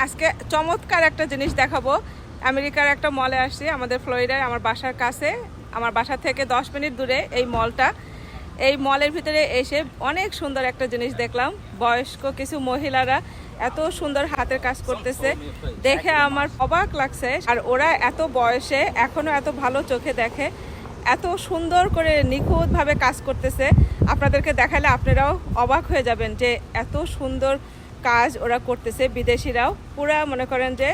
আজকে চমৎকার একটা জিনিস দেখাবো। আমেরিকার একটা মলে আসছি, আমাদের ফ্লোরিডার, আমার বাসার কাছে, আমার বাসা থেকে 10 মিনিট দূরে এই মলটা। এই মলের ভিতরে এসে অনেক সুন্দর একটা জিনিস দেখলাম। বয়স্ক কিছু মহিলারা এত সুন্দর হাতের কাজ করতেছে, দেখে আমার অবাক লাগছে। আর ওরা এত বয়সে এখনো এত ভালো চোখে দেখে, এত সুন্দর করে নিখুঁতভাবে কাজ করতেছে। আপনাদেরকে দেখালে আপনারাও অবাক হয়ে যাবেন যে এত সুন্দর কাজ ওরা করতেছে। বিদেশিরাও পুরা মনে করেন যে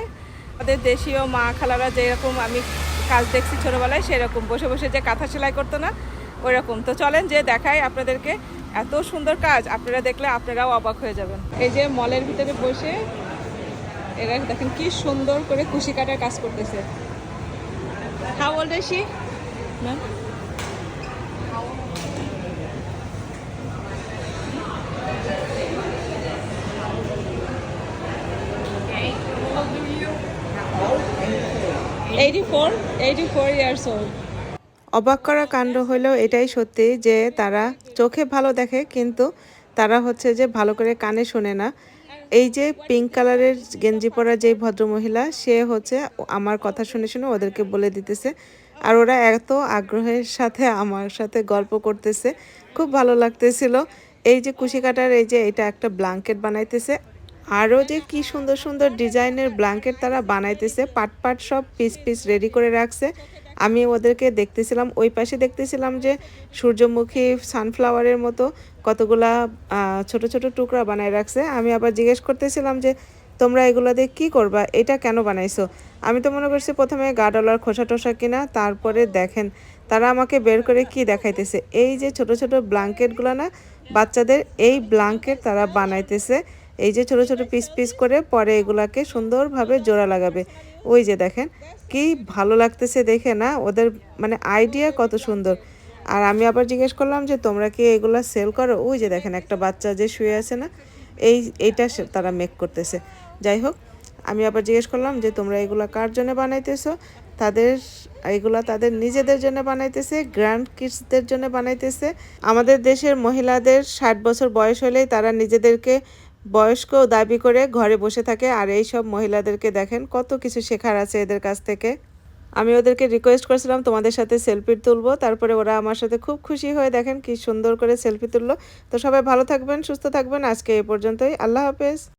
আমাদের দেশীয় মা খালারা যেরকম আমি কাজ দেখছি ছোটোবেলায়, সেরকম বসে বসে যে কাঁথা সেলাই করতো না, ওইরকম। তো চলেন যে দেখাই আপনাদেরকে, এত সুন্দর কাজ আপনারা দেখলে আপনারাও অবাক হয়ে যাবেন। এই যে মলের ভিতরে বসে এরা দেখেন কি সুন্দর করে কুশি কাটার কাজ করতেছে। How old is she ma'am? 84 years old. অবাক করা কাণ্ড হলেও এটাই সত্যি যে তারা চোখে ভালো দেখে, কিন্তু তারা হচ্ছে যে ভালো করে কানে শোনে না। এই যে পিঙ্ক কালারের গেঞ্জি পরা যে ভদ্রমহিলা, সে হচ্ছে আমার কথা শুনে শুনে ওদেরকে বলে দিতেছে। আর ওরা এত আগ্রহের সাথে আমার সাথে গল্প করতেছে, খুব ভালো লাগতেছিল। এই যে কুশি কাটার, এই যে এটা একটা ব্ল্যাঙ্কেট বানাইতেছে। আরও যে কি সুন্দর সুন্দর ডিজাইনের ব্ল্যাঙ্কেট তারা বানাইতেছে, পাট পাট সব পিস পিস রেডি করে রাখছে। আমি ওদেরকে দেখতেছিলাম, ওই পাশে দেখতেছিলাম যে সূর্যমুখী সানফ্লাওয়ারের মতো কতগুলা ছোট ছোট টুকরা বানায় রাখছে। আমি আবার জিজ্ঞেস করতেছিলাম যে তোমরা এগুলো দিয়ে কী করবা, এটা কেন বানাইছো? আমি তো মনে করছি প্রথমে গাডলার খোসা টোসা কিনা, তারপরে দেখেন তারা আমাকে বের করে কি দেখাইতেছে। এই যে ছোট ছোট ব্ল্যাঙ্কেটগুলো না, বাচ্চাদের এই ব্ল্যাঙ্কেট তারা বানাইতেছে। এই যে ছোট ছোট পিস পিস করে পরে এগুলাকে সুন্দরভাবে জোড়া লাগাবে। ওই যে দেখেন কি ভালো লাগতেছে দেখে না, ওদের মানে আইডিয়া কত সুন্দর। আর আমি আবার জিজ্ঞেস করলাম যে তোমরা কি এগুলা সেল করো? ওই যে দেখেন একটা বাচ্চা যে শুয়ে আছে না, এইটা তারা মেক করতেছে। যাই হোক, আমি আবার জিজ্ঞেস করলাম যে তোমরা এগুলা কার জন্য বানাইতেছো? এগুলা তাদের নিজেদের জন্য বানাইতেছে, গ্র্যান্ড কিডসদের জন্য বানাইতেছে। আমাদের দেশের মহিলাদের 60 বছর বয়স হলেই তারা নিজেদেরকে বয়স্ক দাবি করে ঘরে বসে থাকে। আর এই সব মহিলাদেরকে দেখেন কত কিছু শেখার আছে এদের কাছ থেকে। আমি ওদেরকে রিকোয়েস্ট করেছিলাম তোমাদের সাথে সেলফি তুলবো, তারপরে ওরা আমার সাথে খুব খুশি হয়ে দেখেন কি সুন্দর করে সেলফি তুললো। তো সবাই ভালো থাকবেন, সুস্থ থাকবেন। আজকে এই পর্যন্তই, আল্লাহ হাফেজ।